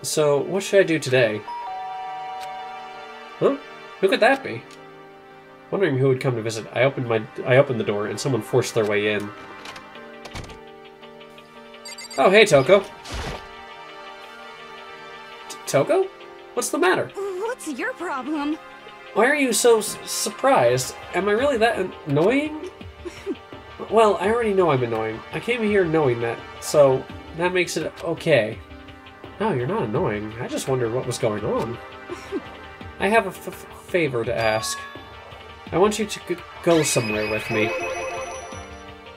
So, what should I do today? Huh? Who could that be? Wondering who would come to visit, I opened the door and someone forced their way in. Oh, hey, Toko. Toko? What's the matter? What's your problem? Why are you so surprised? Am I really that annoying? Well, I already know I'm annoying. I came here knowing that, so that makes it okay. No, you're not annoying. I just wondered what was going on. I have a favor to ask. I want you to go somewhere with me.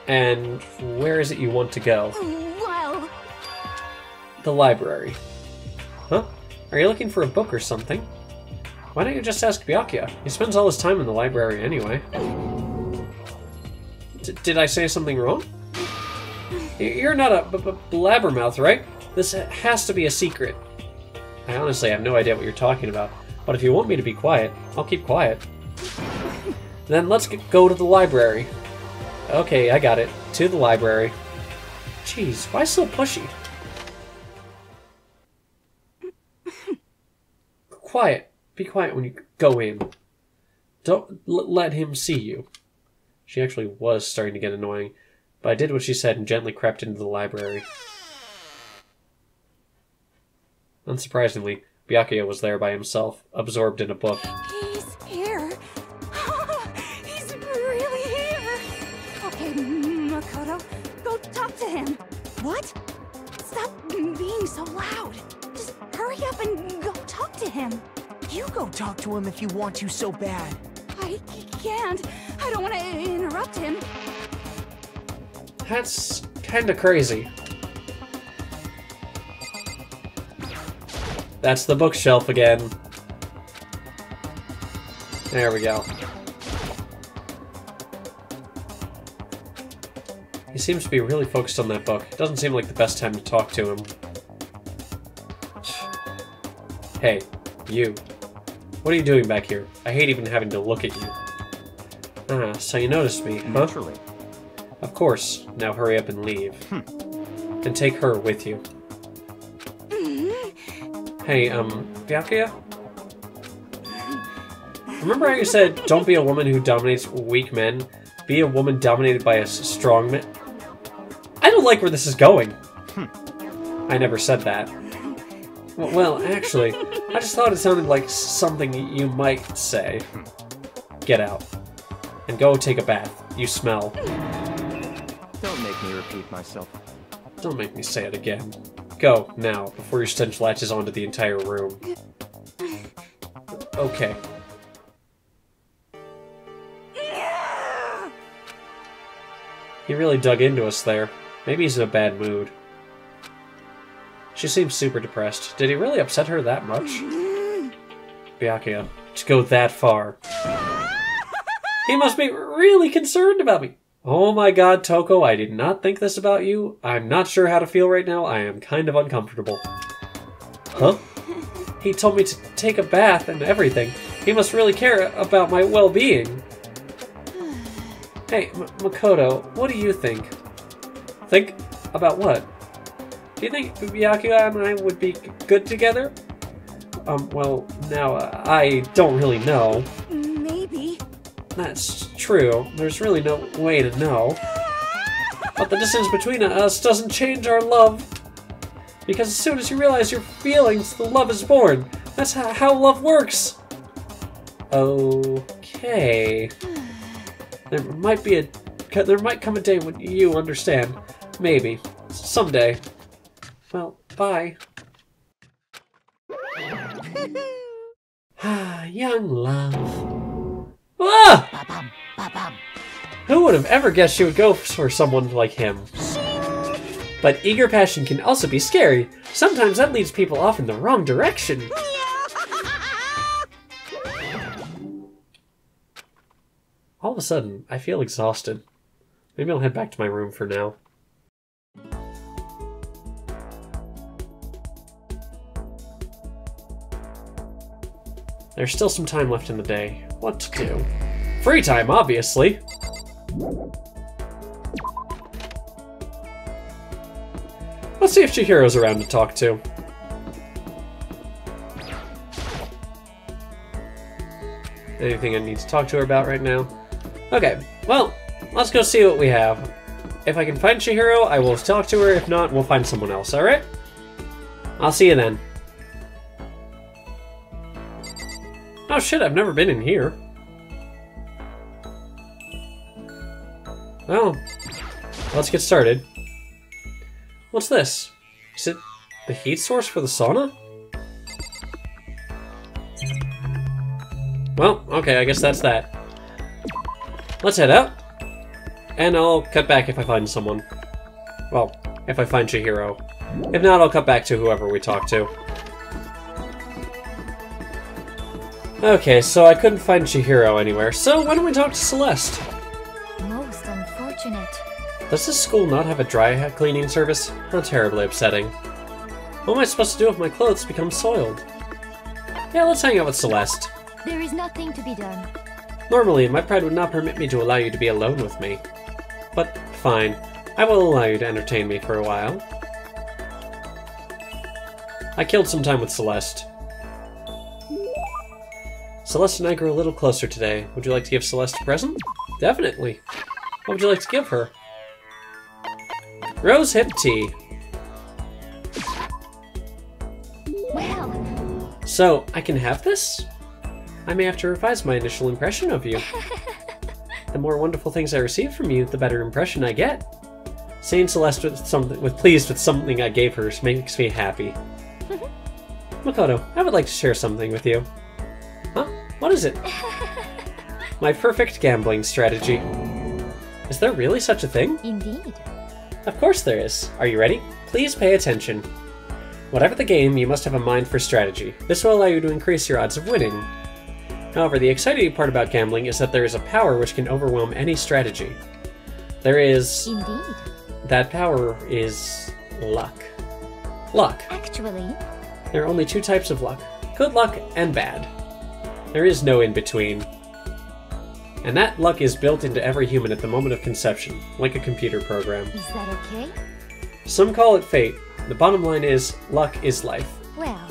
And where is it you want to go? Well... The library. Huh? Are you looking for a book or something? Why don't you just ask Byakuya? He spends all his time in the library anyway. Did I say something wrong? You're not a blabbermouth, right? This has to be a secret. I honestly have no idea what you're talking about, but if you want me to be quiet, I'll keep quiet. Then let's go to the library. Okay, I got it. To the library. Jeez, why so pushy? Quiet. Be quiet when you go in. Don't let him see you. She actually was starting to get annoying, but I did what she said and gently crept into the library. Unsurprisingly, Byakuya was there by himself, absorbed in a book. He's here. He's really here. Okay, Makoto, go talk to him. What? Stop being so loud. Just hurry up and go talk to him. You go talk to him if you want to so bad. I can't. I don't want to interrupt him. That's kinda crazy. That's the bookshelf again. There we go. He seems to be really focused on that book. It doesn't seem like the best time to talk to him. Hey, you. What are you doing back here? I hate even having to look at you. Ah, so you noticed me, huh? Naturally. Of course. Now hurry up and leave. And take her with you. Hey, Byakuya? Remember how you said, don't be a woman who dominates weak men, be a woman dominated by a strong man? I don't like where this is going. I never said that. Well, actually, I just thought it sounded like something you might say. Get out. And go take a bath. You smell. Don't make me repeat myself. Don't make me say it again. Go, now, before your stench latches onto the entire room. Okay. He really dug into us there. Maybe he's in a bad mood. She seems super depressed. Did he really upset her that much? Byakuya, to go that far. He must be really concerned about me. Oh my god, Toko, I did not think this about you. I'm not sure how to feel right now. I am kind of uncomfortable. Huh? He told me to take a bath and everything. He must really care about my well-being. Hey, Makoto, what do you think? Think? About what? Do you think Byakuya and I would be good together? Well, now, I don't really know. Maybe. That's true. There's really no way to know. But the distance between us doesn't change our love. Because as soon as you realize your feelings, the love is born. That's how love works. Okay. There might come a day when you understand. Maybe. Someday. Well, bye. Young love. Ah! Who would have ever guessed she would go for someone like him? But eager passion can also be scary. Sometimes that leads people off in the wrong direction. All of a sudden, I feel exhausted. Maybe I'll head back to my room for now. There's still some time left in the day. What to do? Free time, obviously! Let's see if Chihiro's around to talk to. anything I need to talk to her about right now. Okay, well, let's go see what we have. If I can find Chihiro, I will talk to her. If not, we'll find someone else, alright? I'll see you then. Oh shit, I've never been in here. Well, let's get started. What's this? Is it the heat source for the sauna? Well, okay, I guess that's that. Let's head out. And I'll cut back if I find someone. Well, if I find Chihiro. If not, I'll cut back to whoever we talk to. Okay, so I couldn't find Chihiro anywhere, so why don't we talk to Celeste? Most unfortunate. Does this school not have a dry cleaning service? How terribly upsetting. What am I supposed to do if my clothes become soiled? Yeah, let's hang out with Celeste. There is nothing to be done. Normally, my pride would not permit me to allow you to be alone with me. But, fine. I will allow you to entertain me for a while. I killed some time with Celeste. Celeste and I grew a little closer today. Would you like to give Celeste a present? Definitely. What would you like to give her? Rose hip tea. Well. So, I can have this? I may have to revise my initial impression of you. The more wonderful things I receive from you, the better impression I get. Seeing Celeste pleased with something I gave her makes me happy. Makoto, I would like to share something with you. Huh? What is it? My perfect gambling strategy. Is there really such a thing? Indeed. Of course there is. Are you ready? Please pay attention. Whatever the game, you must have a mind for strategy. This will allow you to increase your odds of winning. However, the exciting part about gambling is that there is a power which can overwhelm any strategy. There is... Indeed. That power is... luck. Luck. Actually... There are only two types of luck. Good luck and bad. There is no in-between. And that luck is built into every human at the moment of conception, like a computer program. Is that okay? Some call it fate. The bottom line is, luck is life. Well...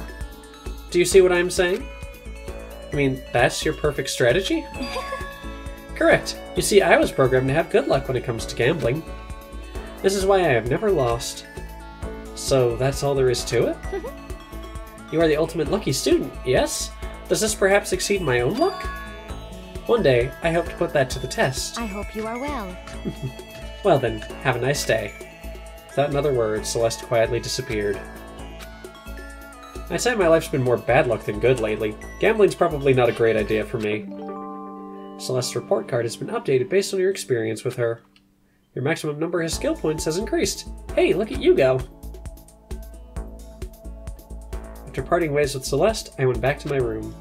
Do you see what I'm saying? I mean, that's your perfect strategy? Correct. You see, I was programmed to have good luck when it comes to gambling. This is why I have never lost. So that's all there is to it? You are the ultimate lucky student, yes? Does this perhaps exceed my own luck? One day, I hope to put that to the test. I hope you are well. Well then, have a nice day. Without another word, Celeste quietly disappeared. I'd say my life's been more bad luck than good lately. Gambling's probably not a great idea for me. Celeste's report card has been updated based on your experience with her. Your maximum number of skill points has increased. Hey, look at you go! After parting ways with Celeste, I went back to my room.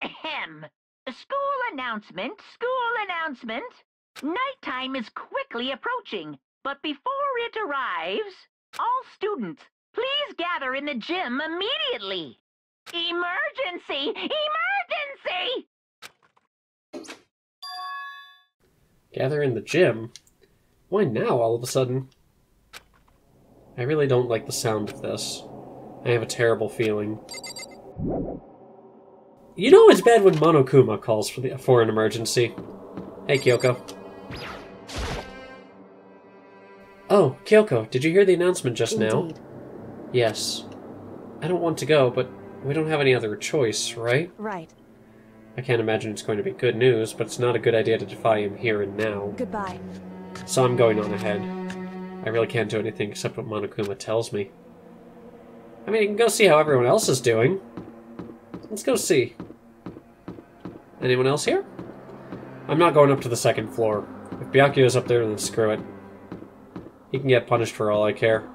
Ahem. School announcement, school announcement. Nighttime is quickly approaching, but before it arrives, all students, please gather in the gym immediately. Emergency! Emergency! Gather in the gym? Why now, all of a sudden? I really don't like the sound of this. I have a terrible feeling. You know it's bad when Monokuma calls for an emergency. Hey, Kyoko. Oh, Kyoko, did you hear the announcement just now? Yes. I don't want to go, but we don't have any other choice, right? Right. I can't imagine it's going to be good news, but it's not a good idea to defy him here and now. Goodbye. So I'm going on ahead. I really can't do anything except what Monokuma tells me. I mean, you can go see how everyone else is doing. Let's go see. Anyone else here? I'm not going up to the second floor. If Byakuyo's up there, then screw it. He can get punished for all I care.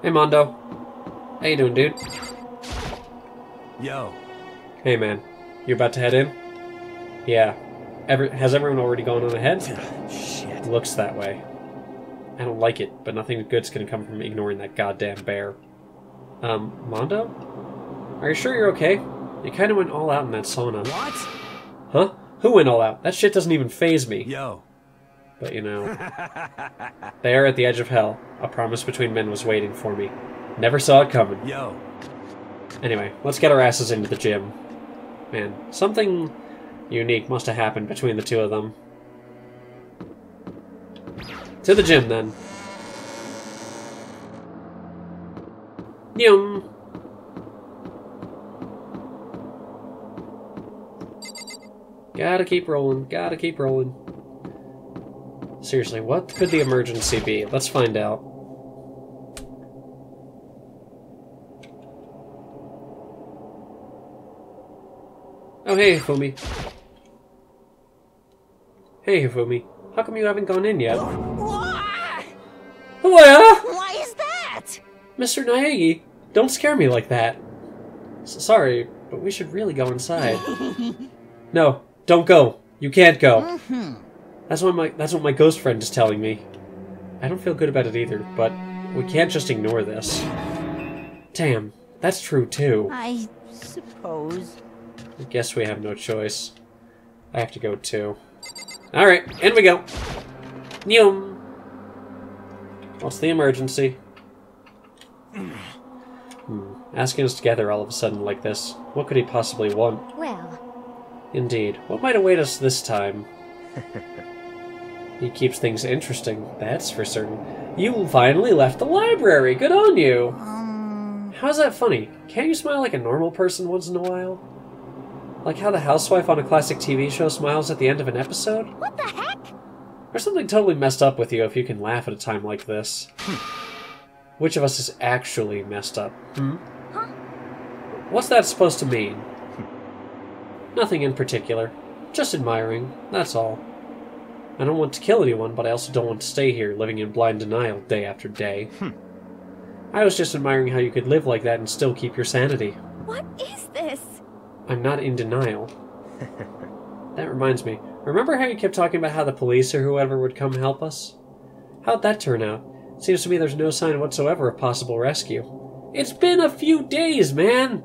Hey, Mondo. How you doing, dude? Yo. Hey, man. You about to head in? Yeah. Has everyone already gone on ahead? Shit. Looks that way. I don't like it, but nothing good's gonna come from ignoring that goddamn bear. Mondo? Are you sure you're okay? You kinda went all out in that sauna. What? Huh? Who went all out? That shit doesn't even faze me. Yo. But you know. There at the edge of hell, a promise between men was waiting for me. Never saw it coming. Yo. Anyway, let's get our asses into the gym. Man, something unique must have happened between the two of them. To the gym, then. Yum. Gotta keep rolling, gotta keep rolling. Seriously, what could the emergency be? Let's find out. Oh, hey, Hifumi. Hey, Hifumi. How come you haven't gone in yet? Why? What? Why is that? Mr. Naegi, don't scare me like that. Sorry, but we should really go inside. No, don't go. You can't go. That's what my ghost friend is telling me. I don't feel good about it either, but we can't just ignore this. Damn, that's true too. I suppose. I guess we have no choice. I have to go too. Alright, in we go. Yum. What's the emergency? Asking us together all of a sudden like this. What could he possibly want? Well, Indeed. What might await us this time? He keeps things interesting, that's for certain. You finally left the library! Good on you! How's that funny? Can't you smile like a normal person once in a while? Like how the housewife on a classic TV show smiles at the end of an episode? What the heck? There's something totally messed up with you if you can laugh at a time like this. Which of us is actually messed up? Huh? What's that supposed to mean? Nothing in particular. Just admiring, that's all. I don't want to kill anyone, but I also don't want to stay here living in blind denial day after day. I was just admiring how you could live like that and still keep your sanity. What is this? I'm not in denial. That reminds me. Remember how you kept talking about how the police or whoever would come help us? How'd that turn out? Seems to me there's no sign whatsoever of possible rescue. It's been a few days, man!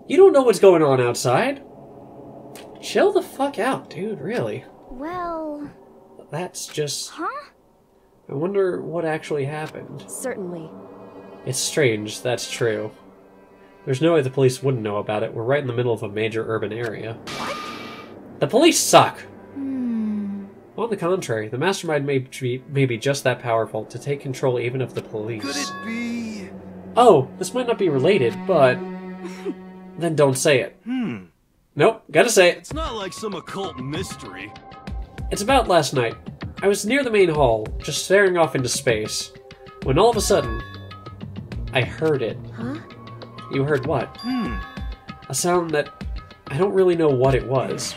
You don't know what's going on outside. Chill the fuck out, dude, really. Well... That's just... Huh? I wonder what actually happened. Certainly. It's strange, that's true. There's no way the police wouldn't know about it. We're right in the middle of a major urban area. What? The police suck! On the contrary, the mastermind may be just that powerful to take control even of the police. Could it be? Oh, this might not be related, but... Then don't say it. Nope, gotta say it. It's not like some occult mystery. It's about last night. I was near the main hall, just staring off into space, when all of a sudden, I heard it. Huh? You heard what? A sound that I don't really know what it was.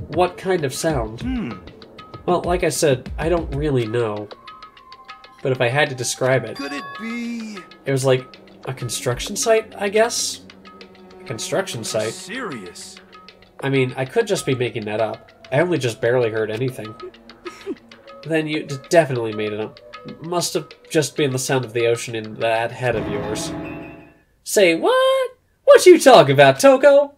What kind of sound? Well, like I said, I don't really know. But if I had to describe it, Could it be? it was like a construction site, I guess? A construction site? Serious. I mean, I could just be making that up. I only just barely heard anything. Then you definitely made it up. Must have just been the sound of the ocean in that head of yours. Say what? What you talk about, Toko?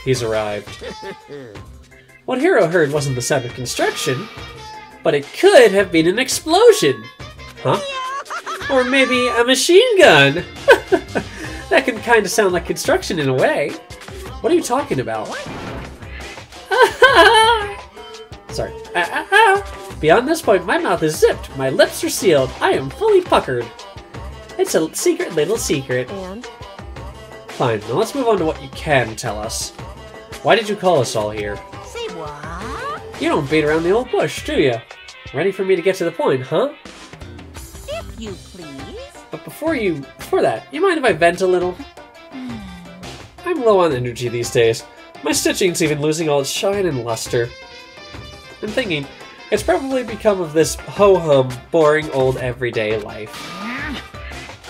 He's arrived. What Hiro heard wasn't the sound of construction, but it could have been an explosion. Huh? Or maybe a machine gun. That can kind of sound like construction in a way. What are you talking about? Sorry. Beyond this point, my mouth is zipped. My lips are sealed. I am fully puckered. It's a secret little secret. And? Fine, now let's move on to what you can tell us. Why did you call us all here? Say what? You don't beat around the old bush, do you? Ready for me to get to the point, huh? If you please. But before that, you mind if I vent a little? I'm low on energy these days. My stitching's even losing all its shine and luster. I'm thinking, it's probably become of this ho-hum, boring old everyday life.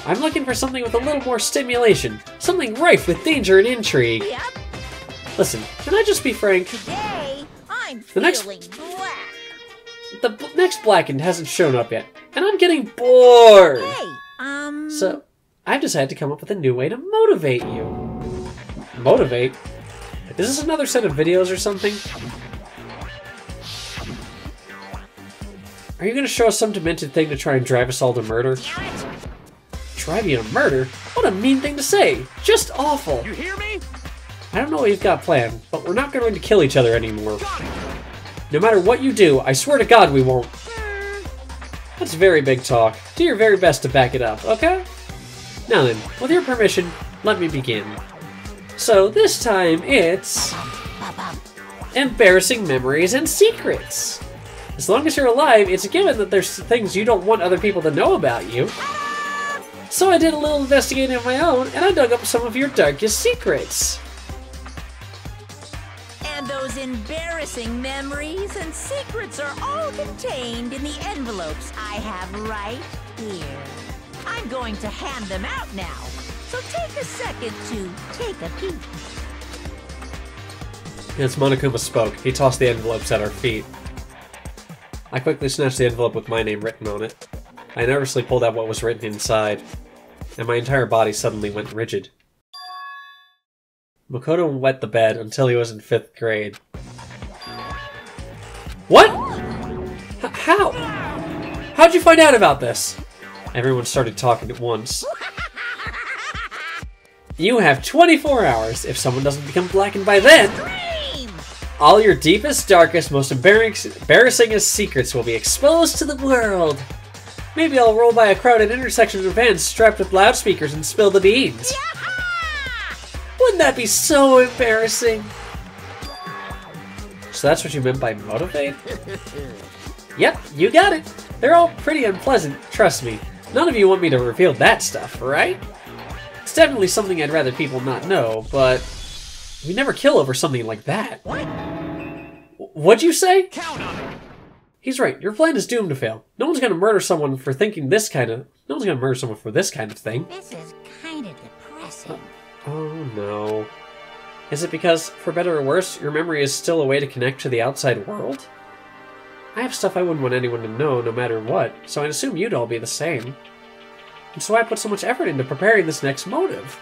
I'm looking for something with a little more stimulation. Something rife with danger and intrigue. Yep. Listen, can I just be frank? Today, I'm The next- feeling black. The next Blackened hasn't shown up yet, and I'm getting bored! Hey, So, I've decided to come up with a new way to motivate you. Motivate? Is this another set of videos or something? Are you going to show us some demented thing to try and drive us all to murder? Drive you to murder? What a mean thing to say! Just awful! You hear me? I don't know what you've got planned, but we're not going to kill each other anymore. No matter what you do, I swear to God we won't. That's very big talk. Do your very best to back it up, okay? Now then, with your permission, let me begin. So this time it's... embarrassing memories and secrets. As long as you're alive, it's a given that there's things you don't want other people to know about you. So I did a little investigating of my own, and I dug up some of your darkest secrets. And those embarrassing memories and secrets are all contained in the envelopes I have right here. I'm going to hand them out now, so take a second to take a peek. As Monokuma spoke, he tossed the envelopes at our feet. I quickly snatched the envelope with my name written on it. I nervously pulled out what was written inside, and my entire body suddenly went rigid. Makoto wet the bed until he was in 5th grade. What? How? How'd you find out about this? Everyone started talking at once. You have 24 hours. If someone doesn't become blackened by then, all your deepest, darkest, most embarrassingest secrets will be exposed to the world. Maybe I'll roll by a crowded intersection of vans strapped with loudspeakers and spill the beans. Wouldn't that be so embarrassing? So that's what you meant by motivate? Yep, you got it. They're all pretty unpleasant, trust me. None of you want me to reveal that stuff, right? It's definitely something I'd rather people not know, but we never kill over something like that. What'd you say? Count on it. He's right. Your plan is doomed to fail. No one's gonna murder someone for thinking this kind of... No one's gonna murder someone for this kind of thing. This is kind of depressing. Oh no. Is it because, for better or worse, your memory is still a way to connect to the outside world? I have stuff I wouldn't want anyone to know, no matter what, so I'd assume you'd all be the same. And so I put so much effort into preparing this next motive.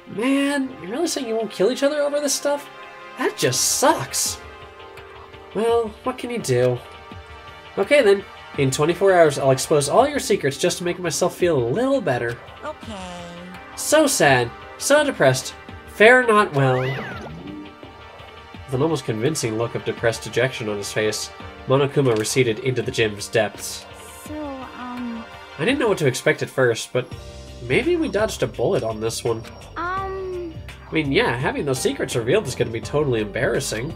Man, you're really saying you won't kill each other over this stuff? That just sucks. Well, what can you do? Okay then, in 24 hours I'll expose all your secrets just to make myself feel a little better. Okay. So sad, so depressed, fare not well. With an almost convincing look of depressed dejection on his face, Monokuma receded into the gym's depths. So, I didn't know what to expect at first, but maybe we dodged a bullet on this one. I mean, yeah, having those secrets revealed is going to be totally embarrassing.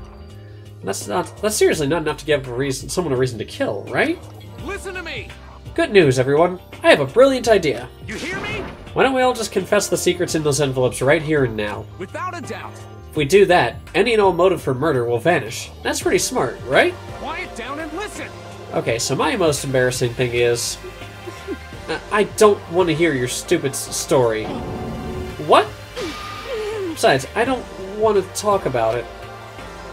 That's seriously not enough to give someone a reason to kill, right? Listen to me. Good news, everyone. I have a brilliant idea. You hear me? Why don't we all just confess the secrets in those envelopes right here and now? Without a doubt. If we do that, any and all motive for murder will vanish. That's pretty smart, right? Quiet down and listen. Okay, so my most embarrassing thing is... I don't want to hear your stupid story. What? Besides, I don't want to talk about it.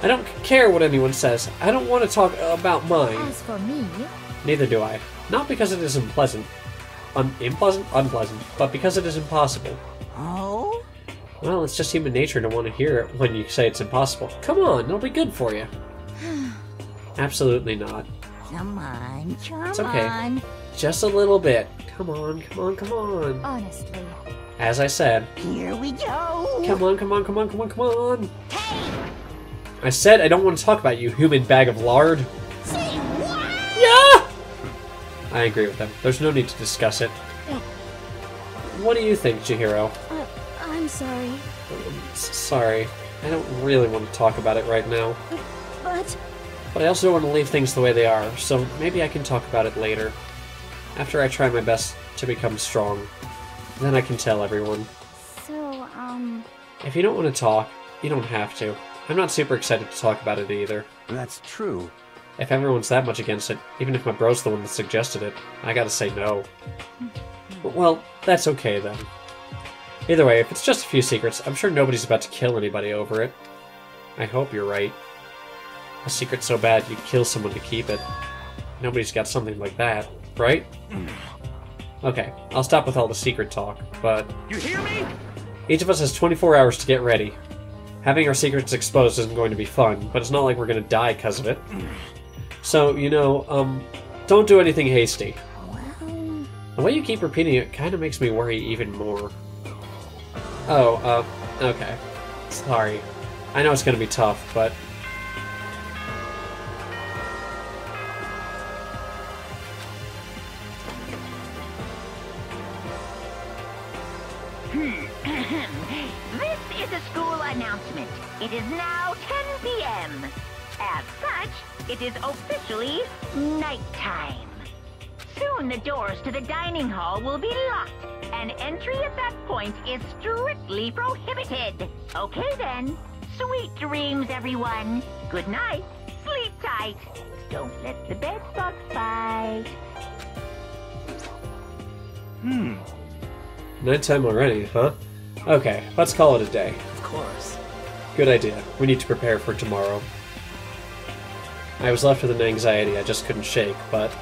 I don't care what anyone says. I don't want to talk about mine. as for me, Neither do I. Not because it is unpleasant. Unpleasant, but because it is impossible. Oh? Well, it's just human nature to want to hear it when you say it's impossible. Come on, it'll be good for you. Absolutely not. Come on, come It's okay. on. Just a little bit. Come on, come on, come on. honestly. As I said, Here we go. come on, come on, come on, come on, come on. I said I don't want to talk about you, human bag of lard. Say what? Yeah! I agree with them. There's no need to discuss it. What do you think, Chihiro? I'm sorry, Sorry. I don't really want to talk about it right now. but But I also don't want to leave things the way they are, so maybe I can talk about it later. After I try my best to become strong. Then I can tell everyone. so, If you don't want to talk, you don't have to. I'm not super excited to talk about it either. That's true. If everyone's that much against it, even if my bro's the one that suggested it, I gotta say no. Well, that's okay then. Either way, if it's just a few secrets, I'm sure nobody's about to kill anybody over it. I hope you're right. A secret so bad you'd kill someone to keep it. Nobody's got something like that, right? Okay, I'll stop with all the secret talk, but... You hear me? Each of us has 24 hours to get ready. Having our secrets exposed isn't going to be fun, but it's not like we're going to die because of it. So, you know, don't do anything hasty. The way you keep repeating it kind of makes me worry even more. Oh, okay. Sorry. I know it's going to be tough, but... This is a school announcement. It is now 10 p.m. As such, it is officially nighttime. Soon the doors to the dining hall will be locked, and entry at that point is strictly prohibited. Okay then. Sweet dreams, everyone. Good night. Sleep tight. Don't let the bed bugs bite. Nighttime already, huh? Okay, let's call it a day. Of course. Good idea. We need to prepare for tomorrow. I was left with an anxiety I just couldn't shake, but...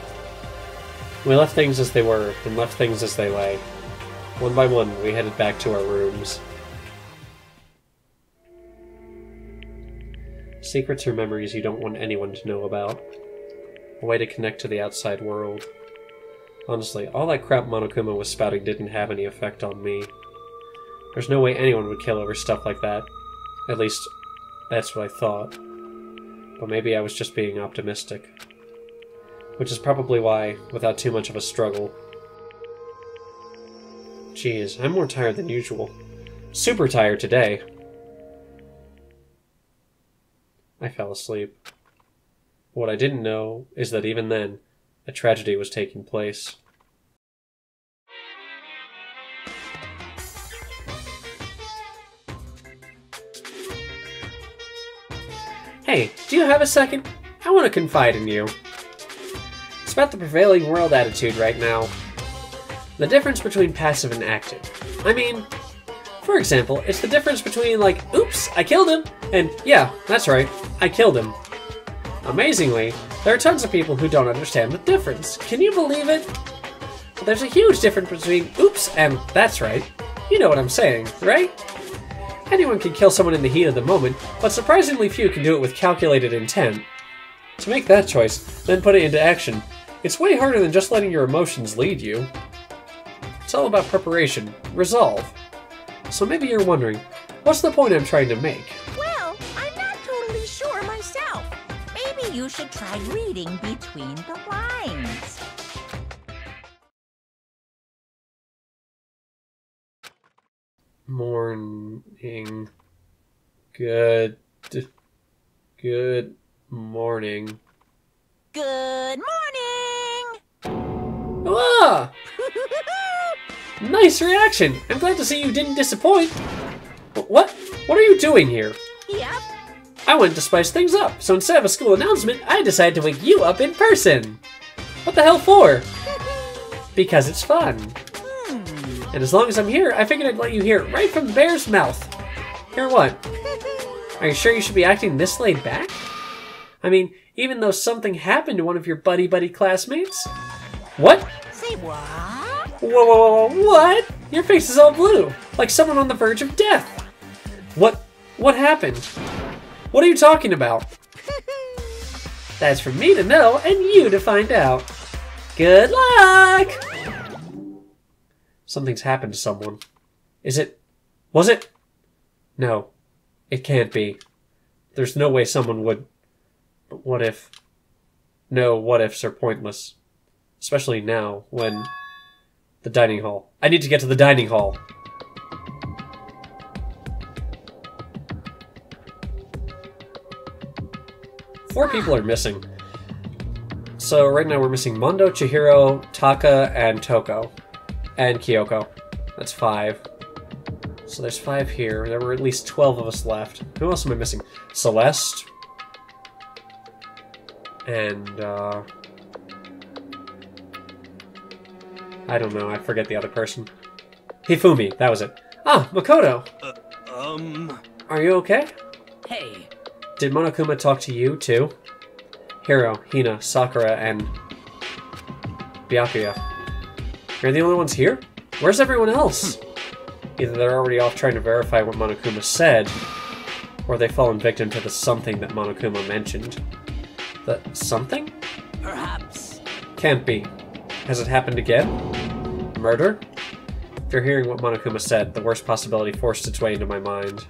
we left things as they were, and left things as they lay. One by one, we headed back to our rooms. Secrets are memories you don't want anyone to know about. A way to connect to the outside world. Honestly, all that crap Monokuma was spouting didn't have any effect on me. There's no way anyone would kill over stuff like that. At least, that's what I thought. But maybe I was just being optimistic. Which is probably why, without too much of a struggle... Jeez, I'm more tired than usual. Super tired today. I fell asleep. What I didn't know is that even then, a tragedy was taking place. Hey, do you have a second? I want to confide in you. It's about the prevailing world attitude right now. The difference between passive and active. I mean, for example, it's the difference between like, oops, I killed him, and yeah, that's right, I killed him. Amazingly, there are tons of people who don't understand the difference. Can you believe it? But there's a huge difference between oops and that's right. You know what I'm saying, right? Anyone can kill someone in the heat of the moment, but surprisingly few can do it with calculated intent. To make that choice, then put it into action, it's way harder than just letting your emotions lead you. It's all about preparation, resolve. So maybe you're wondering, what's the point I'm trying to make? Well, I'm not totally sure myself. Maybe you should try reading between the lines. Morning. Good morning. Good morning! Ah! Nice reaction! I'm glad to see you didn't disappoint. What? What are you doing here? Yep. I wanted to spice things up, so instead of a school announcement, I decided to wake you up in person. What the hell for? Because it's fun. And as long as I'm here, I figured I'd let you hear it right from the bear's mouth. Hear what? Are you sure you should be acting this laid back? I mean, even though something happened to one of your buddy classmates? What? Say what? Whoa, what? Your face is all blue, like someone on the verge of death. What happened? What are you talking about? That's for me to know and you to find out. Good luck! Something's happened to someone. Was it? No, it can't be. There's no way someone would. But what if? No, what ifs are pointless. Especially now, when... The dining hall. I need to get to the dining hall. Four people are missing. So right now we're missing Mondo, Chihiro, Taka, and Toko. And Kyoko. That's 5. So there's 5 here. There were at least 12 of us left. Who else am I missing? Celeste. And, I don't know, I forget the other person. Hifumi, that was it. Ah, Makoto! Are you okay? Hey. Did Monokuma talk to you, too? Hiro, Hina, Sakura, and... Byakuya. You're the only ones here? Where's everyone else? Either they're already off trying to verify what Monokuma said, or they've fallen victim to the something that Monokuma mentioned. The something? Perhaps. Can't be. Has it happened again? Murder? After hearing what Monokuma said, the worst possibility forced its way into my mind.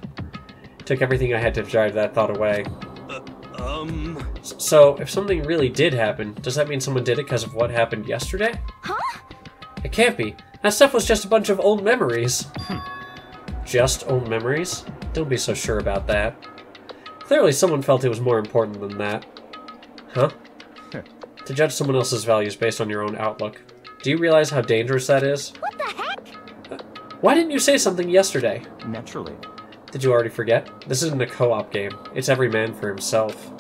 It took everything I had to drive that thought away. So, if something really did happen, does that mean someone did it because of what happened yesterday? Huh? It can't be. That stuff was just a bunch of old memories. Just old memories? Don't be so sure about that. Clearly someone felt it was more important than that. Huh? To judge someone else's values based on your own outlook. Do you realize how dangerous that is? What the heck? Why didn't you say something yesterday? Naturally. Did you already forget? This isn't a co-op game. It's every man for himself.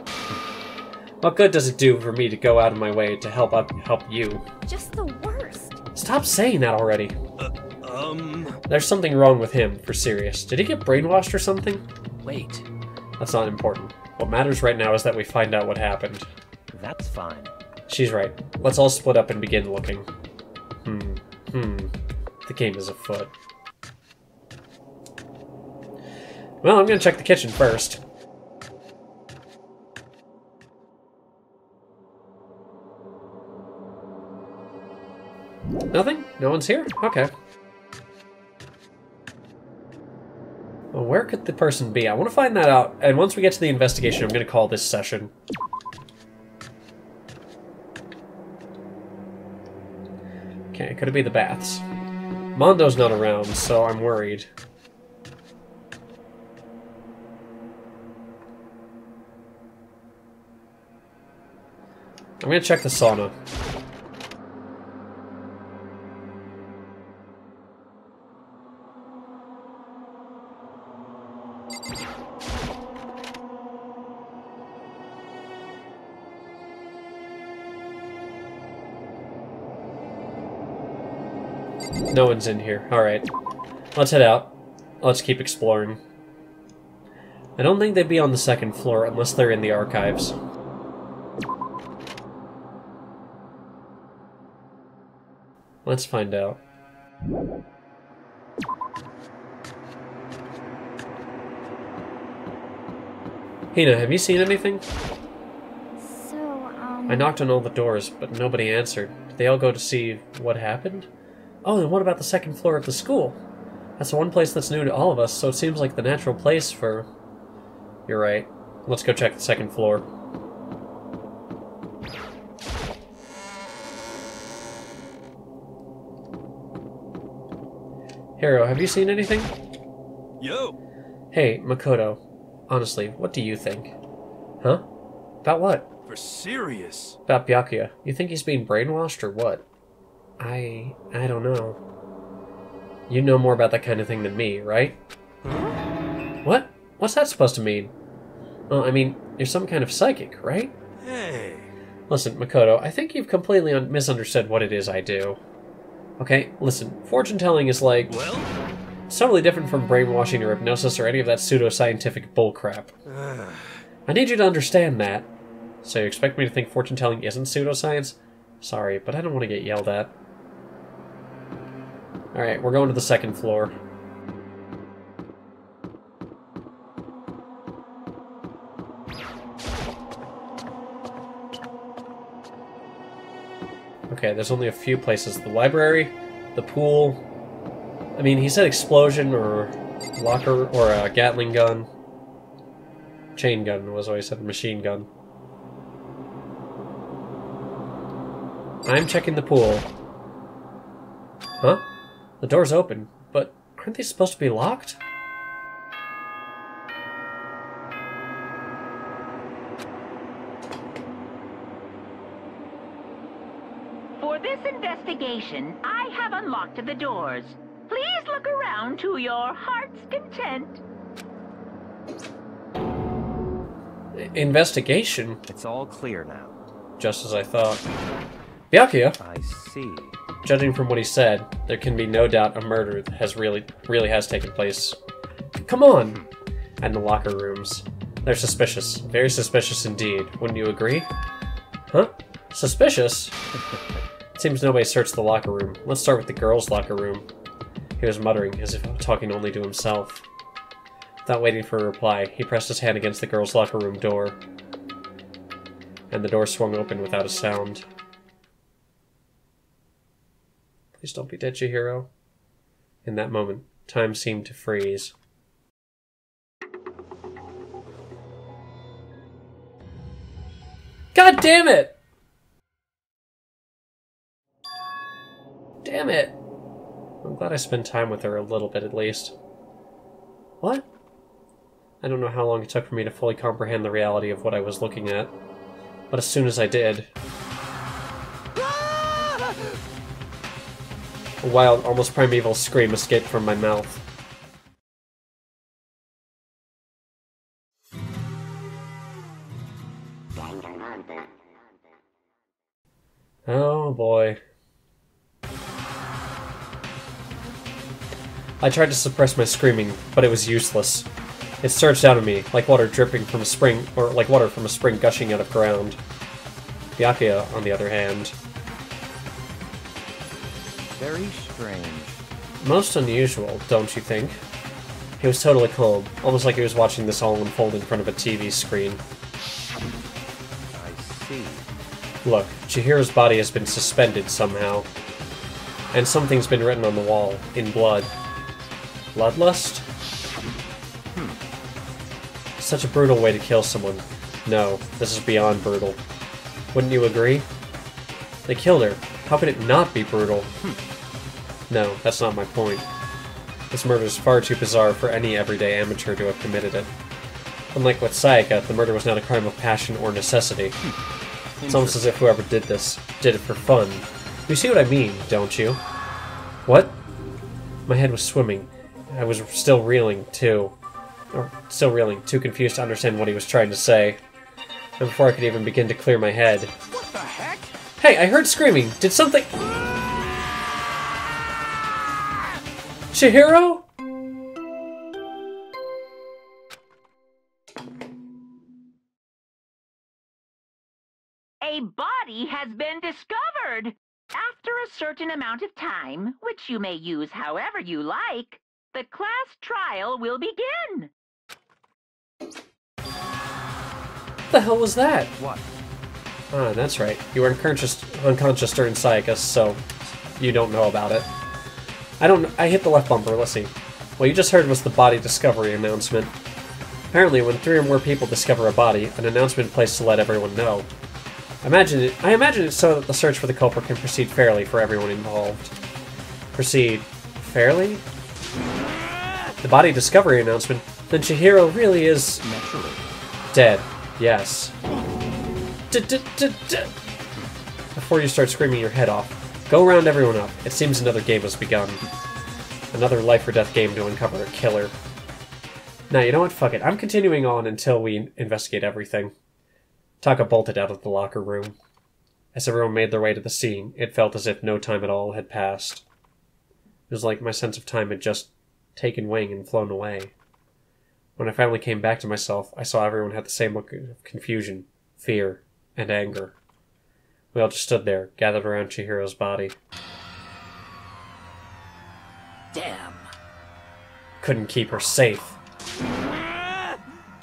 What good does it do for me to go out of my way to help you? Just the worst. Stop saying that already. There's something wrong with him, for serious. Did he get brainwashed or something? Wait. That's not important. What matters right now is that we find out what happened. That's fine. She's right. Let's all split up and begin looking. The game is afoot. Well, I'm gonna check the kitchen first. Nothing? No one's here? Okay. Well, where could the person be? I want to find that out, and once we get to the investigation, I'm going to call this session. Okay, could it be the baths? Mondo's not around, so I'm worried. I'm going to check the sauna. No one's in here. Alright. Let's head out. Let's keep exploring. I don't think they'd be on the second floor unless they're in the archives. Let's find out. Hina, have you seen anything? So, I knocked on all the doors, but nobody answered. Did they all go to see what happened? Oh, then what about the second floor of the school? That's the one place that's new to all of us, so it seems like the natural place for... You're right. Let's go check the second floor. Hiro, have you seen anything? Yo! Hey, Makoto. Honestly, what do you think? Huh? About what? For serious? About Byakuya. You think he's being brainwashed or what? I don't know. You know more about that kind of thing than me, right? What? What's that supposed to mean? Well, I mean, you're some kind of psychic, right? Hey! Listen, Makoto, I think you've completely misunderstood what it is I do. Okay, listen, fortune-telling is like... Well? It's totally different from brainwashing or hypnosis or any of that pseudo-scientific bullcrap. I need you to understand that. So you expect me to think fortune-telling isn't pseudoscience? Sorry, but I don't want to get yelled at. Alright, we're going to the second floor. Okay, there's only a few places. The library, the pool... I mean, he said explosion or locker or a Gatling gun. Chain gun was what he said, machine gun. I'm checking the pool. Huh? The door's open, but aren't they supposed to be locked? For this investigation, I have unlocked the doors. Please look around to your heart's content. Investigation? It's all clear now. Just as I thought. Byakuya? I see. Judging from what he said, there can be no doubt a murder has really has taken place. Come on! And the locker rooms. They're suspicious. Very suspicious indeed. Wouldn't you agree? Huh? Suspicious? It seems nobody searched the locker room. Let's start with the girls' locker room. He was muttering, as if talking only to himself. Without waiting for a reply, he pressed his hand against the girls' locker room door. And the door swung open without a sound. Please don't be dead, Chihiro. In that moment, time seemed to freeze. God damn it! Damn it! I'm glad I spent time with her a little bit at least. What? I don't know how long it took for me to fully comprehend the reality of what I was looking at. But as soon as I did... a wild, almost primeval scream escaped from my mouth. Oh boy. I tried to suppress my screaming, but it was useless. It surged out of me, like water dripping from a spring, or like water from a spring gushing out of ground. Byakuya, on the other hand. Very strange. Most unusual, don't you think? He was totally calm, almost like he was watching this all unfold in front of a TV screen. I see. Look, Chihiro's body has been suspended somehow. And something's been written on the wall, in blood. Bloodlust? Such a brutal way to kill someone. No, this is beyond brutal. Wouldn't you agree? They killed her. How could it not be brutal? No, that's not my point. This murder is far too bizarre for any everyday amateur to have committed it. Unlike with Sayaka, the murder was not a crime of passion or necessity. It's almost as if whoever did this did it for fun. You see what I mean, don't you? What? My head was swimming. I was still reeling, too. Too confused to understand what he was trying to say. And before I could even begin to clear my head... What the heck? Hey, I heard screaming! Did something... Chihiro? A body has been discovered! After a certain amount of time, which you may use however you like, the class trial will begin. What the hell was that? What? Ah, that's right. You were unconscious during Sayaka, so you don't know about it. I hit the left bumper, let's see. What you just heard was the body discovery announcement. Apparently, when 3 or more people discover a body, an announcement placed to let everyone know. I imagine it's so that the search for the culprit can proceed fairly for everyone involved. Proceed fairly? The body discovery announcement? Then Chihiro really is... Naturally. dead. Yes. Before you start screaming your head off, go round everyone up. It seems another game has begun. Another life or death game to uncover a killer. Now, you know what? Fuck it. I'm continuing on until we investigate everything. Taka bolted out of the locker room. As everyone made their way to the scene, it felt as if no time at all had passed. It was like my sense of time had just taken wing and flown away. When I finally came back to myself, I saw everyone had the same look of confusion, fear, and anger. We all just stood there, gathered around Chihiro's body. Damn. Couldn't keep her safe.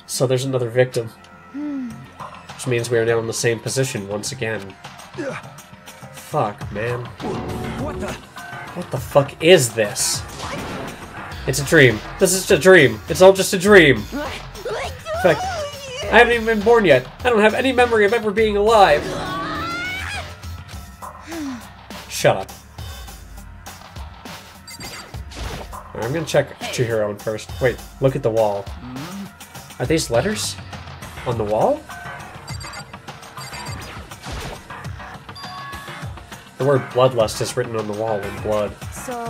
So there's another victim. Which means we are now in the same position once again. Fuck, man. What the fuck is this? It's a dream. This is a dream. It's all just a dream. In fact, I haven't even been born yet. I don't have any memory of ever being alive. Shut up. Alright, I'm gonna check Chihiro in first. Wait, look at the wall. Are these letters? On the wall? The word bloodlust is written on the wall in blood. So...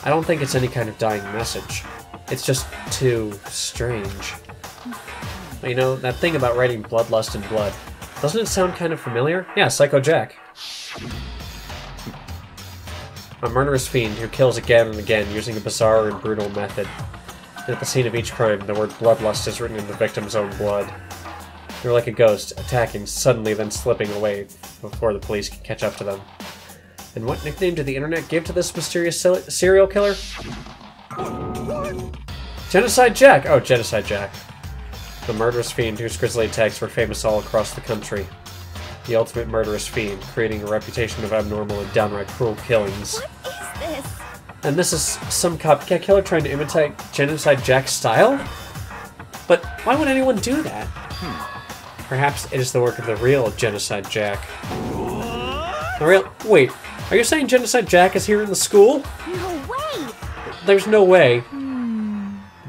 I don't think it's any kind of dying message. It's just too strange. You know, that thing about writing bloodlust in blood, doesn't it sound kind of familiar? Yeah, Psycho Jack. A murderous fiend who kills again and again using a bizarre and brutal method. And at the scene of each crime, the word bloodlust is written in the victim's own blood. They're like a ghost, attacking suddenly then slipping away before the police can catch up to them. And what nickname did the internet give to this mysterious serial killer? Genocide Jack! Oh, Genocide Jack. The murderous fiend whose grisly attacks were famous all across the country. The ultimate murderous fiend, creating a reputation of abnormal and downright cruel killings. What is this? And this is some copycat killer trying to imitate Genocide Jack's style? But why would anyone do that? Perhaps it is the work of the real Genocide Jack. The real... Wait, are you saying Genocide Jack is here in the school? No way! There's no way.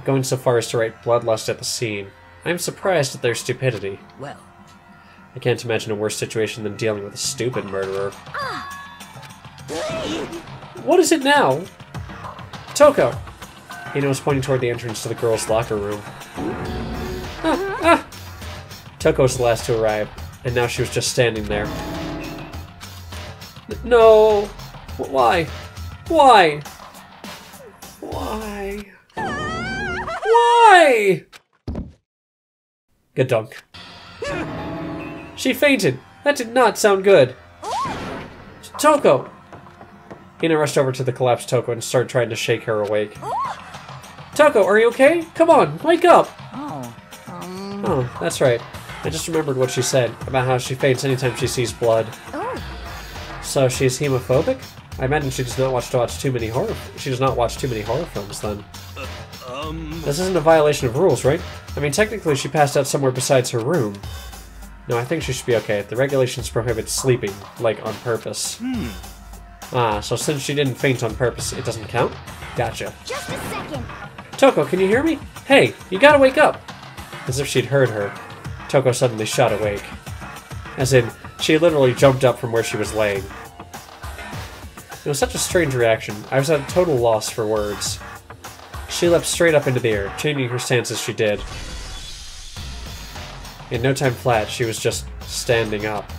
Going so far as to write bloodlust at the scene. I'm surprised at their stupidity. Well, I can't imagine a worse situation than dealing with a stupid murderer. What is it now? Toko! Hina was pointing toward the entrance to the girls' locker room. Toko was the last to arrive, and now she was just standing there. No! Why? Why? Why? Why? Good dunk. She fainted. That did not sound good. Toko! Hina rushed over to the collapsed Toko and started trying to shake her awake. Toko, are you okay? Come on, wake up! Oh, that's right. I just remembered what she said about how she faints anytime she sees blood. So she's hemophobic? I imagine she does not watch too many horror films then. This isn't a violation of rules, right? I mean, technically she passed out somewhere besides her room. No, I think she should be okay. The regulations prohibit sleeping, like on purpose. Ah, so since she didn't faint on purpose, it doesn't count? Gotcha. Just a second. Toko, can you hear me? Hey, you gotta wake up! As if she'd heard her, Toko suddenly shot awake. As in, she literally jumped up from where she was laying. It was such a strange reaction. I was at a total loss for words. She leapt straight up into the air, changing her stance as she did. In no time flat, she was just standing up.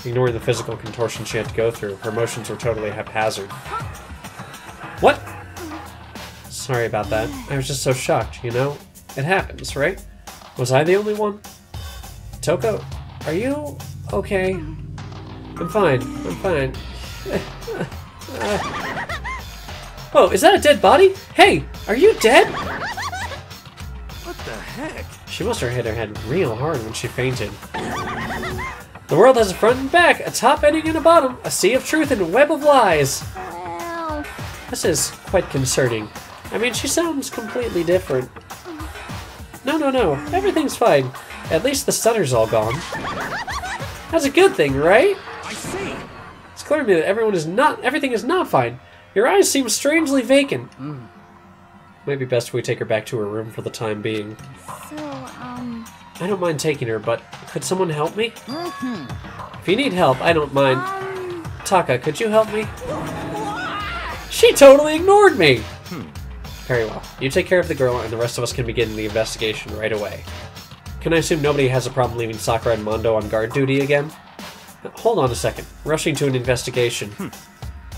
Ignoring the physical contortion she had to go through, her motions were totally haphazard. What? Sorry about that. I was just so shocked, you know? It happens, right? Was I the only one? Toko, are you okay? I'm fine. I'm fine. Oh, is that a dead body? Hey, are you dead? What the heck? She must have hit her head real hard when she fainted. The world has a front and back, a top ending and a bottom, a sea of truth and a web of lies. Well... This is quite concerning. I mean, she sounds completely different. No, everything's fine. At least the stutter's all gone. That's a good thing, right? I see. It's clear to me that everything is not fine. Your eyes seem strangely vacant. Might be best if we take her back to her room for the time being. So, I don't mind taking her, but could someone help me? If you need help, I don't mind. Taka, could you help me? She totally ignored me! Very well. You take care of the girl, and the rest of us can begin the investigation right away. Can I assume nobody has a problem leaving Sakura and Mondo on guard duty again? Hold on a second. Rushing to an investigation.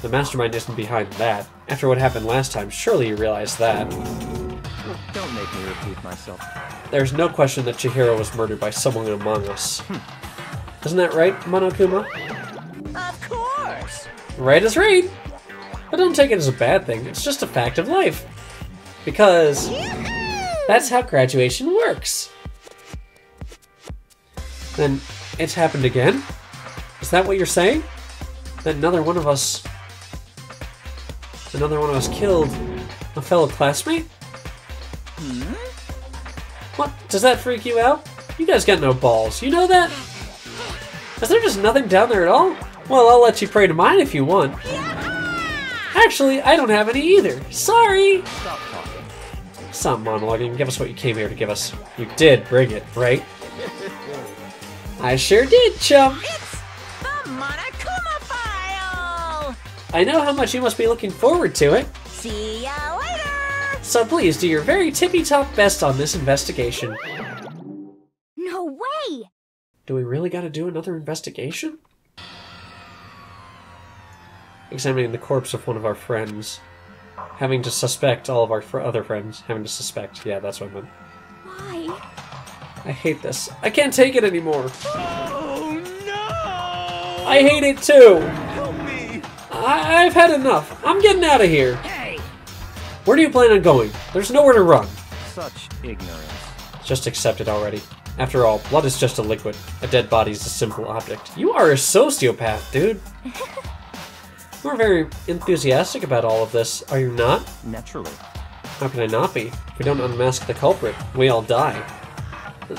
The mastermind isn't behind that. After what happened last time, surely you realize that. Don't make me repeat myself. There's no question that Chihiro was murdered by someone among us. Isn't that right, Monokuma? Of course. Right is right! But don't take it as a bad thing, it's just a fact of life. Because that's how graduation works. Then it's happened again? Is that what you're saying? That another one of us killed a fellow classmate? What? Does that freak you out? You guys got no balls, you know that? Is there just nothing down there at all? Well, I'll let you pray to mine if you want. Actually, I don't have any either. Sorry! Stop talking. Stop monologuing. Give us what you came here to give us. You did bring it, right? I sure did, chum! It's the Monokuma file. I know how much you must be looking forward to it. See ya later. So please do your very tippy-top best on this investigation. no way! Do we really gotta do another investigation? examining the corpse of one of our friends. Having to suspect all of our other friends. Having to suspect. Yeah, that's what I meant. Why? I hate this. I can't take it anymore. Oh no! I hate it too. Help me! I've had enough. I'm getting out of here. Hey! Where do you plan on going? There's nowhere to run. Such ignorance. Just accept it already. After all, blood is just a liquid. A dead body is a simple object. You are a sociopath, dude. You're very enthusiastic about all of this, are you not? Naturally. How can I not be? If we don't unmask the culprit, we all die.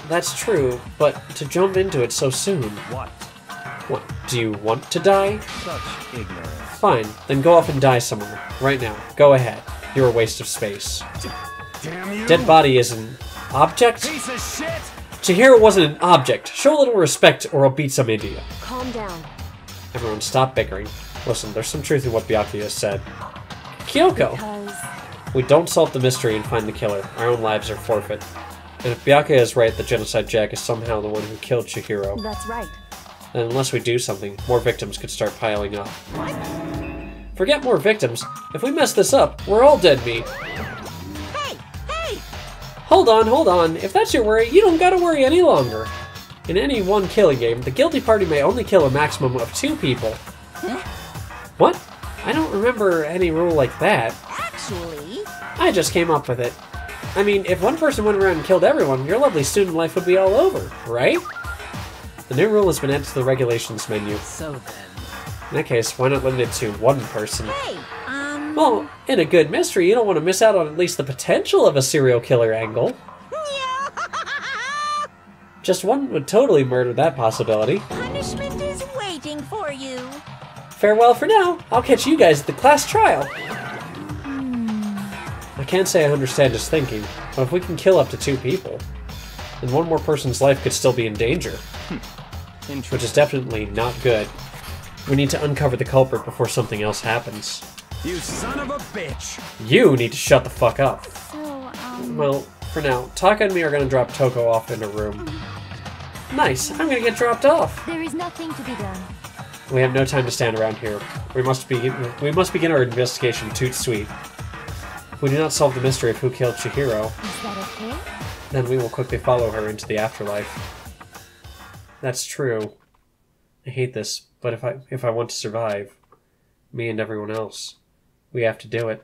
That's true, but to jump into it so soon... What? What, do you want to die? Such ignorance. Fine, then go off and die somewhere. Right now. Go ahead. You're a waste of space. Damn you! Dead body is an object? Piece of shit! Chihiro wasn't an object. Show a little respect or I'll beat some idiot. Calm down. Everyone stop bickering. Listen, there's some truth in what Byakuya said. Kyoko! Because... We don't solve the mystery and find the killer. Our own lives are forfeit. And if Byakuya is right, the Genocide Jack is somehow the one who killed Chihiro. That's right. And unless we do something, more victims could start piling up. Forget more victims. If we mess this up, we're all dead meat. Hey! Hey! Hold on. If that's your worry, you don't gotta worry any longer. In any one killing game, the guilty party may only kill a maximum of 2 people. Huh? What? I don't remember any rule like that. Actually... I just came up with it. I mean, if one person went around and killed everyone, your lovely student life would be all over, right? The new rule has been added to the regulations menu. So then... In that case, why not limit it to 1 person? Hey, Well, in a good mystery, you don't want to miss out on at least the potential of a serial killer angle. Just one would totally murder that possibility. Punishment is waiting for you. Farewell for now. I'll catch you guys at the class trial. I can't say I understand his thinking, but if we can kill up to 2 people, then one more person's life could still be in danger. Which is definitely not good. We need to uncover the culprit before something else happens. You son of a bitch! You need to shut the fuck up. So, Well, for now, Taka and me are gonna drop Toko off in a room. Nice, I'm gonna get dropped off. there is nothing to be done. We have no time to stand around here. We must begin our investigation toot sweet. If we do not solve the mystery of who killed Chihiro, Is that okay? then we will quickly follow her into the afterlife. That's true. I hate this, but if I want to survive, me and everyone else, we have to do it.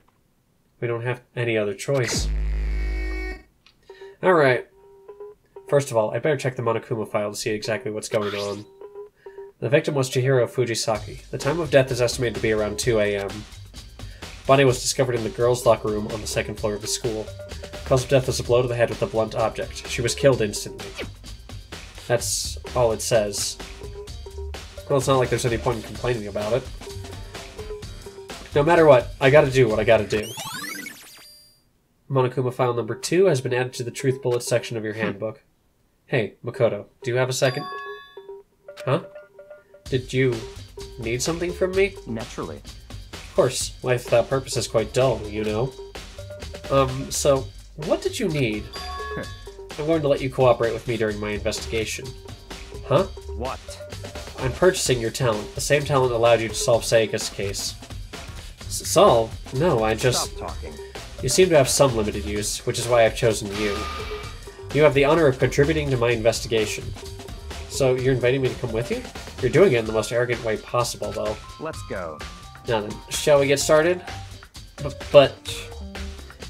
We don't have any other choice. Alright. First of all, I better check the Monokuma file to see exactly what's going on. The victim was Chihiro Fujisaki. The time of death is estimated to be around 2 a.m. Body was discovered in the girls' locker room on the 2nd floor of the school. Cause of death was a blow to the head with a blunt object. She was killed instantly. That's all it says. Well, it's not like there's any point in complaining about it. No matter what, I gotta do what I gotta do. Monokuma file number 2 has been added to the truth bullet section of your handbook. Hey, Makoto, do you have a second? Huh? Did you need something from me? Naturally. Of course, life without purpose is quite dull, you know. So, what did you need? I'm going to let you cooperate with me during my investigation. Huh? What? I'm purchasing your talent. The same talent allowed you to solve Sayaka's case. Solve? No, I just... Stop talking. You seem to have some limited use, which is why I've chosen you. You have the honor of contributing to my investigation. So, you're inviting me to come with you? You're doing it in the most arrogant way possible, though. Let's go. Now then, shall we get started? But...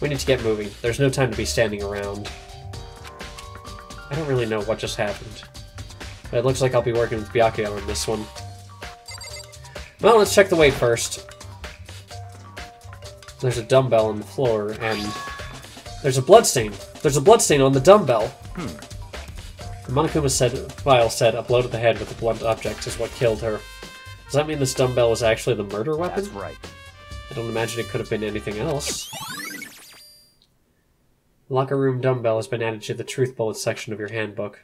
we need to get moving. There's no time to be standing around. I don't really know what just happened. But it looks like I'll be working with Byakuya on this one. Well, let's check the weight first. There's a dumbbell on the floor, and... there's a bloodstain! There's a bloodstain on the dumbbell! The Monokuma file said a blow to the head with a blunt object is what killed her. Does that mean this dumbbell is actually the murder weapon? That's right. I don't imagine it could have been anything else. Locker room dumbbell has been added to the truth bullet section of your handbook.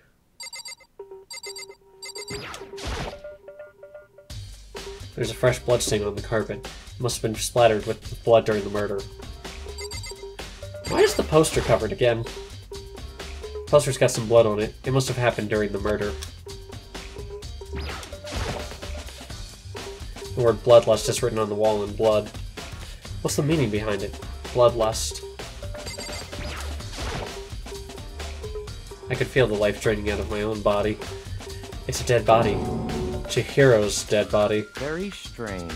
There's a fresh bloodstain on the carpet. It must have been splattered with blood during the murder. Why is the poster covered again? The poster's got some blood on it. It must have happened during the murder. The word bloodlust is written on the wall in blood. What's the meaning behind it? Bloodlust. I could feel the life draining out of my own body. It's a dead body. Chihiro's dead body. Very strange.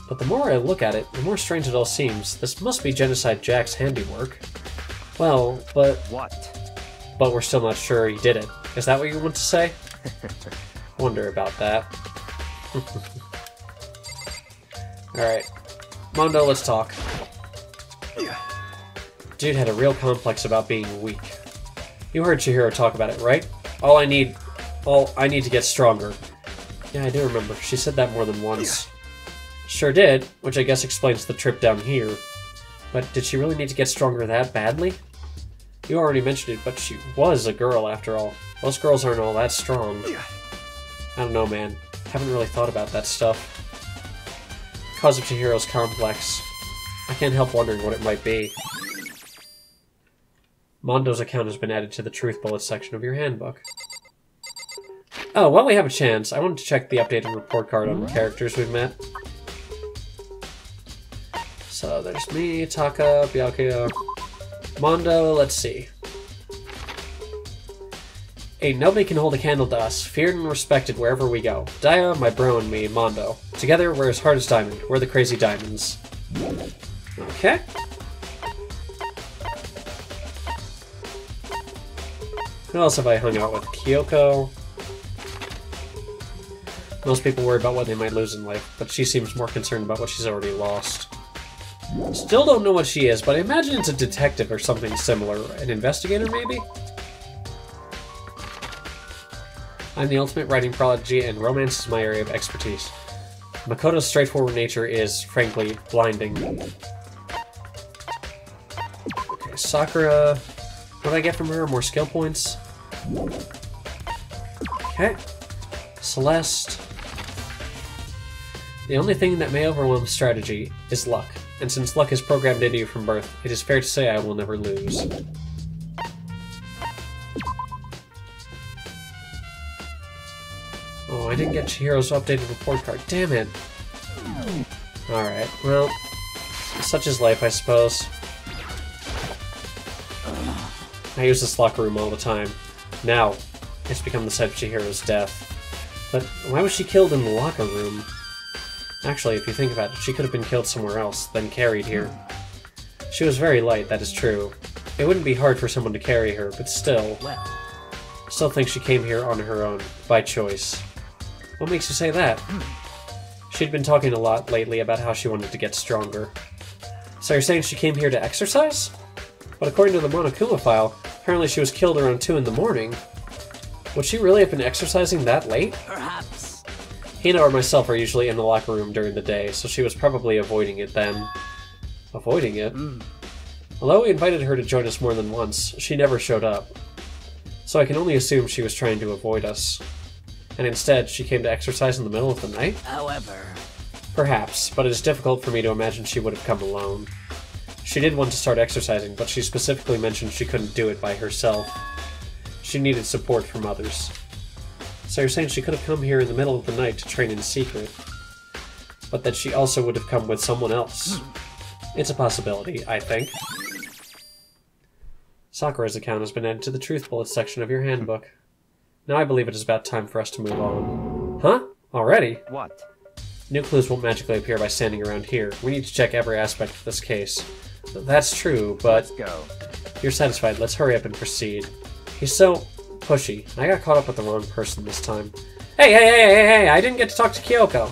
But the more I look at it, the more strange it all seems. This must be Genocide Jack's handiwork. Well, but... What? But we're still not sure he did it. Is that what you want to say? Wonder about that. Alright. Mondo, let's talk. Dude had a real complex about being weak. You heard Chihiro talk about it, right? I need to get stronger. Yeah, I do remember. She said that more than once. Sure did, which I guess explains the trip down here. But did she really need to get stronger that badly? You already mentioned it, but she was a girl after all. Most girls aren't all that strong. I don't know, man. Haven't really thought about that stuff. Cause of Chihiro's complex. I can't help wondering what it might be. Mondo's account has been added to the Truth Bullet section of your handbook. Oh, while we have a chance, I wanted to check the updated report card on the characters we've met. So there's me, Taka, Byakuya, Mondo, let's see. Ain't nobody can hold a candle to us, feared and respected wherever we go. Daya, my bro, and me, Mondo. Together, we're as hard as diamond. We're the crazy diamonds. Okay. Who else have I hung out with? Kyoko. Most people worry about what they might lose in life, but she seems more concerned about what she's already lost. Still don't know what she is, but I imagine it's a detective or something similar. An investigator, maybe? I'm the ultimate writing prodigy, and romance is my area of expertise. Makoto's straightforward nature is, frankly, blinding. Okay, Sakura. What did I get from her? More skill points? Okay. Celeste. The only thing that may overwhelm strategy is luck, and since luck is programmed into you from birth, it is fair to say I will never lose. Oh, I didn't get Chihiro's updated report card. Damn it. Alright, well, such is life, I suppose. I use this locker room all the time. Now, it's become the site of Chihiro's death. But why was she killed in the locker room? Actually, if you think about it, she could have been killed somewhere else, then carried here. She was very light, that is true. It wouldn't be hard for someone to carry her, but still... Still think she came here on her own, by choice. What makes you say that? She'd been talking a lot lately about how she wanted to get stronger. So you're saying she came here to exercise? But according to the Monokuma file, apparently she was killed around 2 in the morning. Would she really have been exercising that late? Perhaps. Hina or myself are usually in the locker room during the day, so she was probably avoiding it then. Avoiding it? Although we invited her to join us more than once, she never showed up. So I can only assume she was trying to avoid us. And instead, she came to exercise in the middle of the night? However... Perhaps, but it is difficult for me to imagine she would have come alone. She did want to start exercising, but she specifically mentioned she couldn't do it by herself. She needed support from others. So you're saying she could have come here in the middle of the night to train in secret, but that she also would have come with someone else. It's a possibility, I think. Sakura's account has been added to the Truth Bullet section of your handbook. Now I believe it is about time for us to move on. Huh? Already? What? New clues won't magically appear by standing around here. We need to check every aspect of this case. That's true, but... Let's go. You're satisfied. Let's hurry up and proceed. He's so pushy. I got caught up with the wrong person this time. Hey! I didn't get to talk to Kyoko.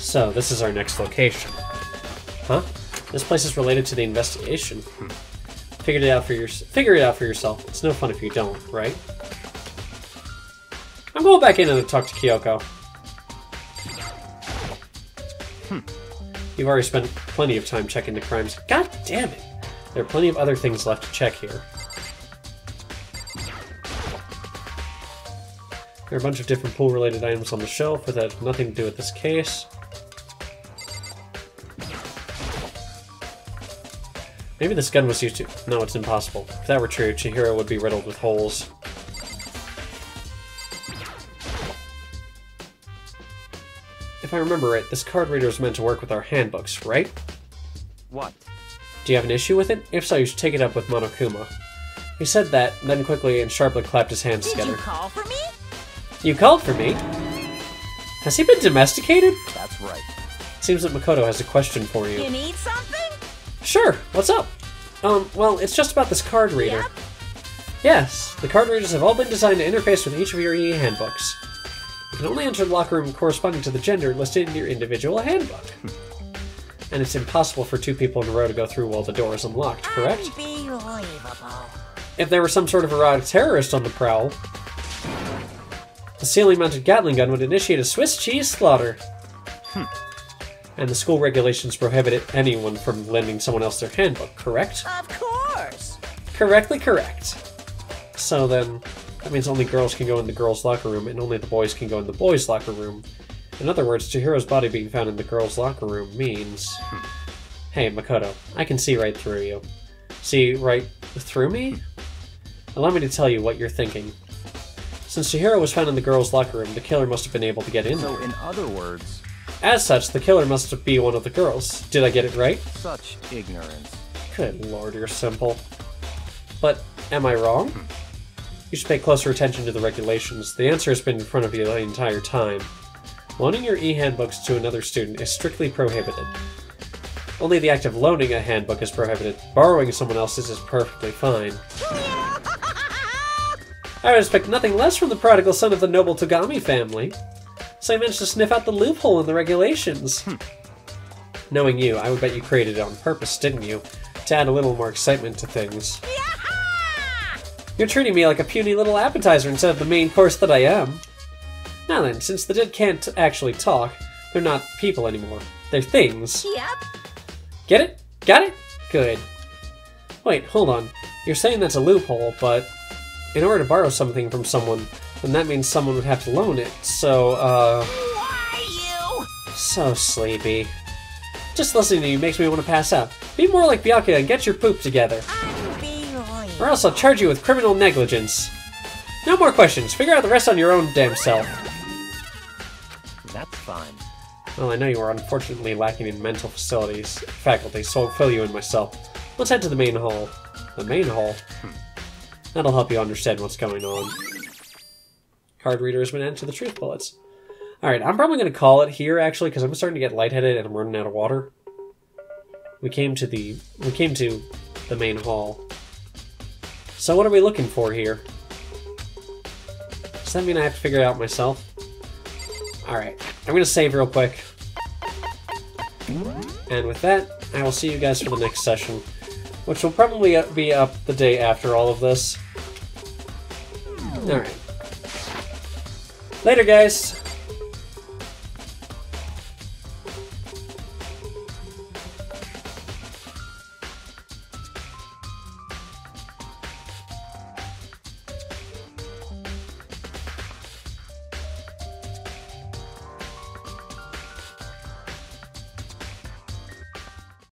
So, this is our next location. Huh? This place is related to the investigation. Figure it out for yourself. It's no fun if you don't, right? I'm going back in and talk to Kyoko. You've already spent plenty of time checking the crimes. God damn it! There are plenty of other things left to check here. There are a bunch of different pool-related items on the shelf that have nothing to do with this case. Maybe this gun was used to... No, it's impossible. If that were true, Chihiro would be riddled with holes. if I remember right, this card reader is meant to work with our handbooks, right? What? Do you have an issue with it? If so, you should take it up with Monokuma. He said that, then quickly and sharply clapped his hands Did together. you call for me? You called for me? Has he been domesticated? That's right. Seems that Makoto has a question for you. You need something? Sure, what's up? Well, it's just about this card reader. Yep. Yes, the card readers have all been designed to interface with each of your EE handbooks. You can only enter the locker room corresponding to the gender listed in your individual handbook. And it's impossible for two people in a row to go through while the door is unlocked, correct? Unbelievable. If there were some sort of erotic terrorist on the prowl, the ceiling-mounted Gatling gun would initiate a Swiss cheese slaughter. And the school regulations prohibited anyone from lending someone else their handbook, correct? Of course. Correctly correct. So then, that means only girls can go in the girls' locker room, and only the boys can go in the boys' locker room. In other words, Chihiro's body being found in the girls' locker room means... Hey, Makoto, I can see right through you. See right through me? Allow me to tell you what you're thinking. Since Chihiro was found in the girls' locker room, the killer must have been able to get in So, there. in other words, As such, the killer must be one of the girls. Did I get it right? such ignorance. Good lord, you're simple. But, am I wrong? You should pay closer attention to the regulations. The answer has been in front of you the entire time. Loaning your e-handbooks to another student is strictly prohibited. Only the act of loaning a handbook is prohibited. Borrowing someone else's is perfectly fine. I would expect nothing less from the prodigal son of the noble Togami family. So I managed to sniff out the loophole in the regulations. Knowing you, I would bet you created it on purpose, didn't you? To add a little more excitement to things. You're treating me like a puny little appetizer instead of the main course that I am. Now then, since the dead can't actually talk, they're not people anymore. They're things. Yep. Get it? Got it? Good. Wait, hold on. You're saying that's a loophole, but in order to borrow something from someone, then that means someone would have to loan it, so, Why you? So sleepy. Just listening to you makes me want to pass out. Be more like Byakuya and get your poop together. Unbelievable. Or else I'll charge you with criminal negligence. No more questions. Figure out the rest on your own damn self. That's fine. Well, I know you are unfortunately lacking in mental faculty, so I'll fill you in myself. Let's head to the main hall. The main hall? That'll help you understand what's going on. Card reader has been added to the truth bullets. Alright, I'm probably going to call it here, actually, because I'm starting to get lightheaded and I'm running out of water. We came to the main hall. So what are we looking for here? Does that mean I have to figure it out myself? Alright, I'm going to save real quick. And with that, I will see you guys for the next session, which will probably be up the day after all of this. Alright. Later, guys!